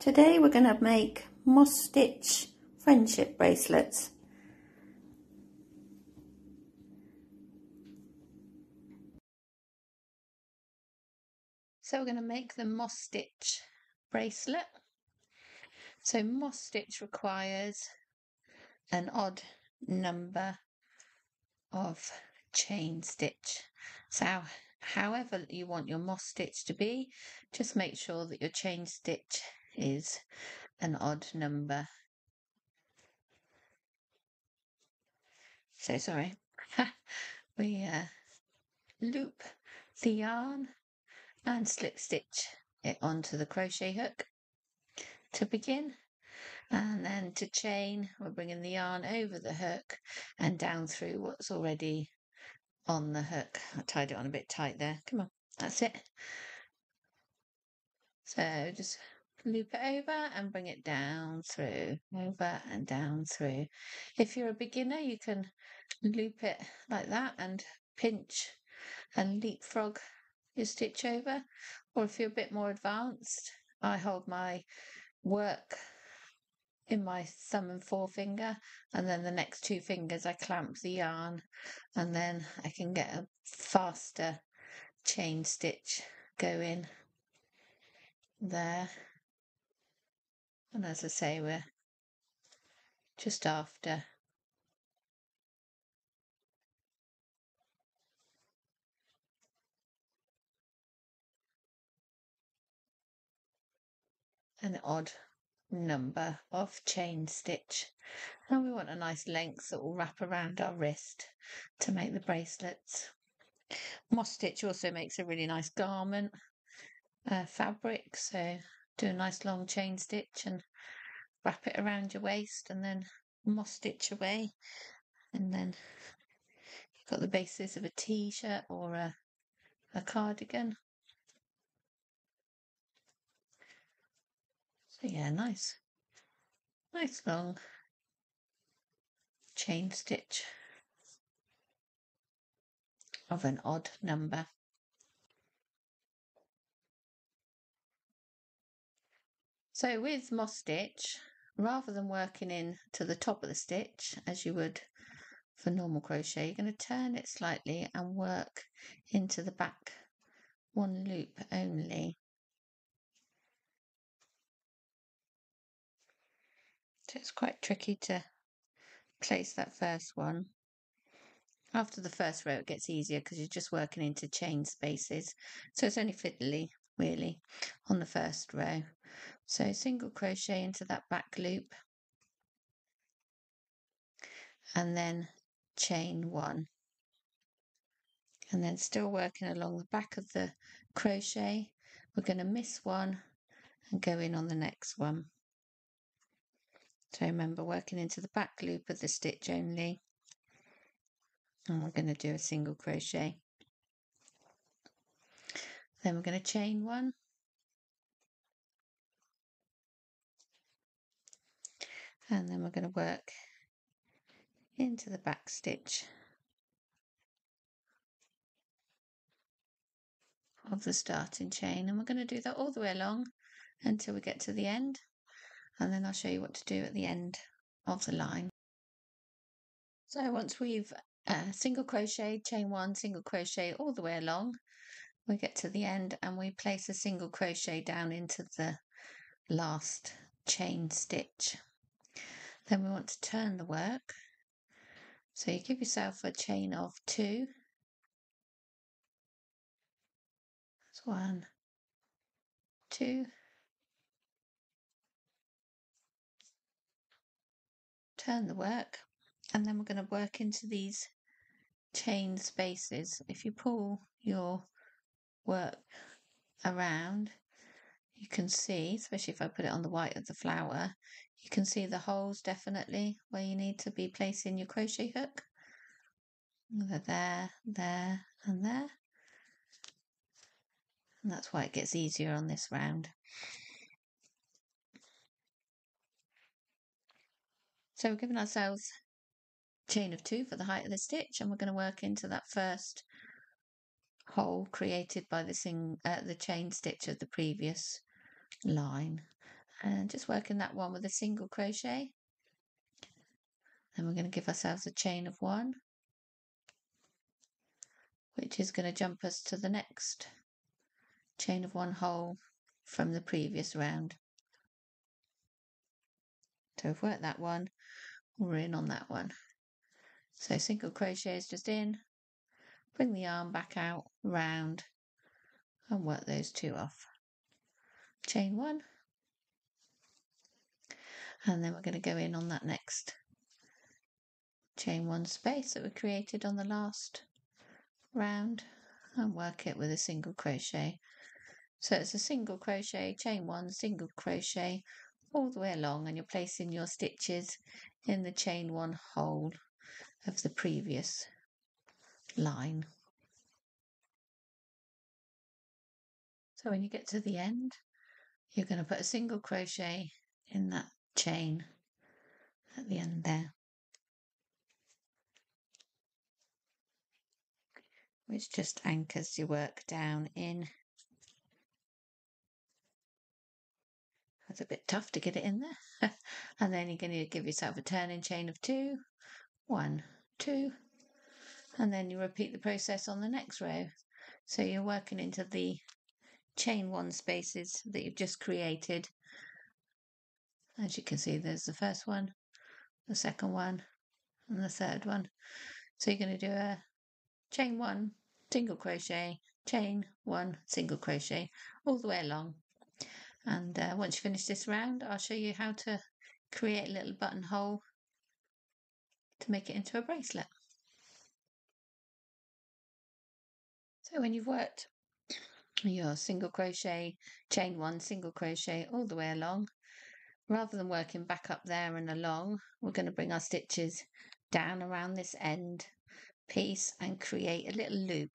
Today we're going to make moss stitch friendship bracelets. So we're going to make the moss stitch bracelet. So moss stitch requires an odd number of chain stitch. So however you want your moss stitch to be, just make sure that your chain stitch is an odd number. So sorry. We loop the yarn and slip stitch it onto the crochet hook to begin, and then to chain we're bringing the yarn over the hook and down through what's already on the hook. I tied it on a bit tight there. Come on, that's it. So just loop it over and bring it down through, over and down through. If you're a beginner, you can loop it like that and pinch and leapfrog your stitch over, or if you're a bit more advanced, I hold my work in my thumb and forefinger, and then the next two fingers I clamp the yarn, and then I can get a faster chain stitch going there. And as I say, we're just after an odd number of chain stitch, and we want a nice length that will wrap around our wrist to make the bracelets. Moss stitch also makes a really nice garment fabric, so do a nice long chain stitch and wrap it around your waist and then moss stitch away, and then you've got the basis of a t-shirt or a cardigan. So yeah, nice long chain stitch of an odd number. So with moss stitch, rather than working in to the top of the stitch as you would for normal crochet, you're going to turn it slightly and work into the back one loop only. So it's quite tricky to place that first one. After the first row it gets easier because you're just working into chain spaces, so it's only fiddly really on the first row. So single crochet into that back loop and then chain one, and then still working along the back of the crochet, we're going to miss one and go in on the next one. So remember, working into the back loop of the stitch only, and we're going to do a single crochet. Then we're going to chain one, and then we're going to work into the back stitch of the starting chain, and we're going to do that all the way along until we get to the end, and then I'll show you what to do at the end of the line. So once we've single crochet, chain one, single crochet all the way along, we get to the end and we place a single crochet down into the last chain stitch. Then we want to turn the work, so you give yourself a chain of two. That's 1, 2, turn the work, and then we're going to work into these chain spaces. If you pull your work around, you can see, especially if I put it on the white of the flower, you can see the holes definitely where you need to be placing your crochet hook. They're there, there and there, and that's why it gets easier on this round. So we're giving ourselves a chain of 2 for the height of the stitch, and we're going to work into that first hole created by the chain stitch of the previous line, and just working that one with a single crochet. Then we're going to give ourselves a chain of 1, which is going to jump us to the next chain of 1 hole from the previous round. So we've worked that one, we're in on that one. So single crochet is just in, bring the yarn back out, round, and work those 2 off. Chain 1, and then we're going to go in on that next chain 1 space that we created on the last round and work it with a single crochet. So it's a single crochet, chain 1, single crochet all the way along, and you're placing your stitches in the chain 1 hole of the previous line. So when you get to the end, you're going to put a single crochet in that chain at the end there, which just anchors your work down in. It's a bit tough to get it in there. And then you're going to give yourself a turning chain of 2, 1, 2, and then you repeat the process on the next row. So you're working into the chain 1 spaces that you've just created. As you can see, there's the first one, the second one, and the third one. So you're going to do a chain 1, single crochet, chain 1, single crochet all the way along. And once you finish this round, I'll show you how to create a little buttonhole to make it into a bracelet. So when you've worked your single crochet, chain 1, single crochet all the way along, rather than working back up there and along, we're going to bring our stitches down around this end piece and create a little loop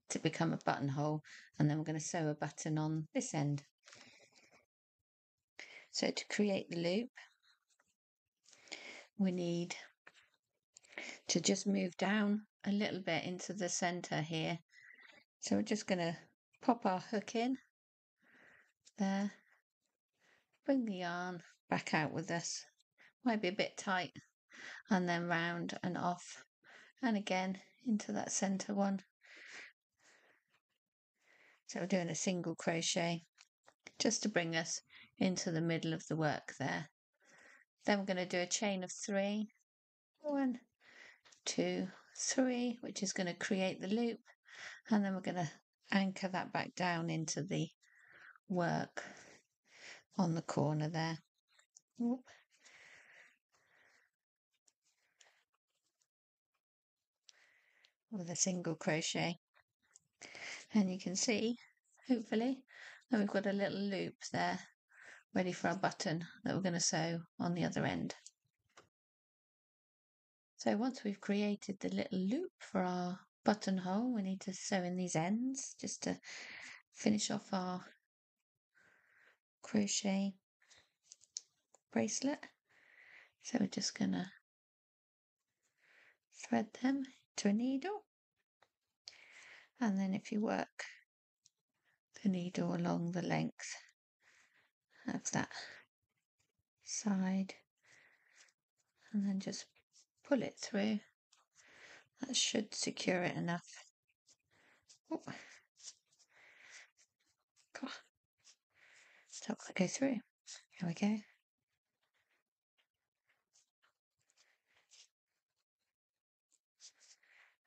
to become a buttonhole, and then we're going to sew a button on this end. So to create the loop, we need to just move down a little bit into the center here. So we're just going to pop our hook in there, bring the yarn back out with us, might be a bit tight, and then round and off, and again into that center one. So we're doing a single crochet just to bring us into the middle of the work there. Then we're going to do a chain of 3, 1, 2, 3, which is going to create the loop, and then we're going to anchor that back down into the work on the corner there. Oop. With a single crochet, and you can see, hopefully, that we've got a little loop there ready for our button that we're going to sew on the other end. So once we've created the little loop for our buttonhole, we need to sew in these ends just to finish off our crochet bracelet. So we're just going to thread them to a needle, and then if you work the needle along the length of that side and then just pull it through, that should secure it enough. Oh. God. It's not going to go through. Here we go.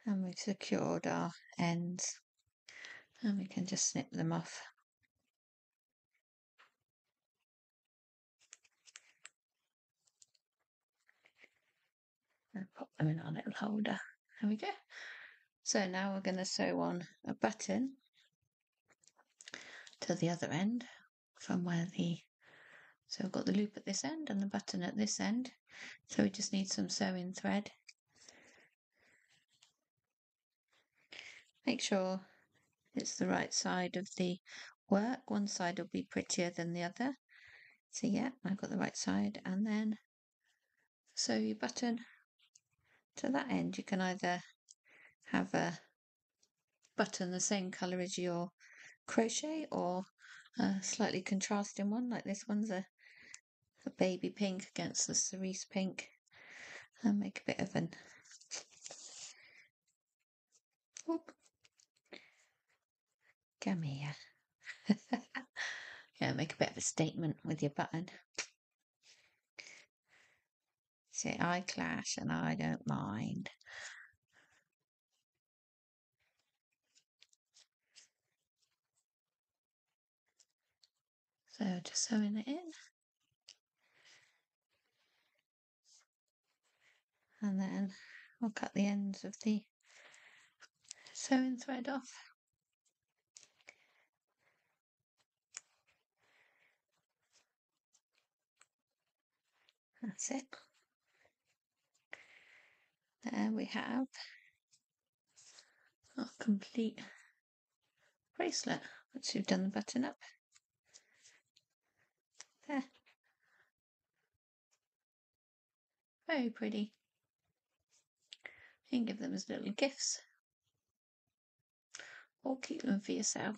And we've secured our ends, and we can just snip them off. And pop them in our little holder. There we go. So now we're going to sew on a button to the other end from where so we've got the loop at this end and the button at this end. So we just need some sewing thread. Make sure it's the right side of the work. One side will be prettier than the other. So yeah, I've got the right side, and then sew your button to that end. You can either have a button the same colour as your crochet or a slightly contrasting one, like this one's a the baby pink against the cerise pink, and make a bit of an come here. Yeah, make a bit of a statement with your button. Say I clash and I don't mind. So just sewing it in. And then I'll cut the ends of the sewing thread off. That's it. There we have our complete bracelet once you've done the button up. There. Very pretty. You can give them as little gifts or keep them for yourself.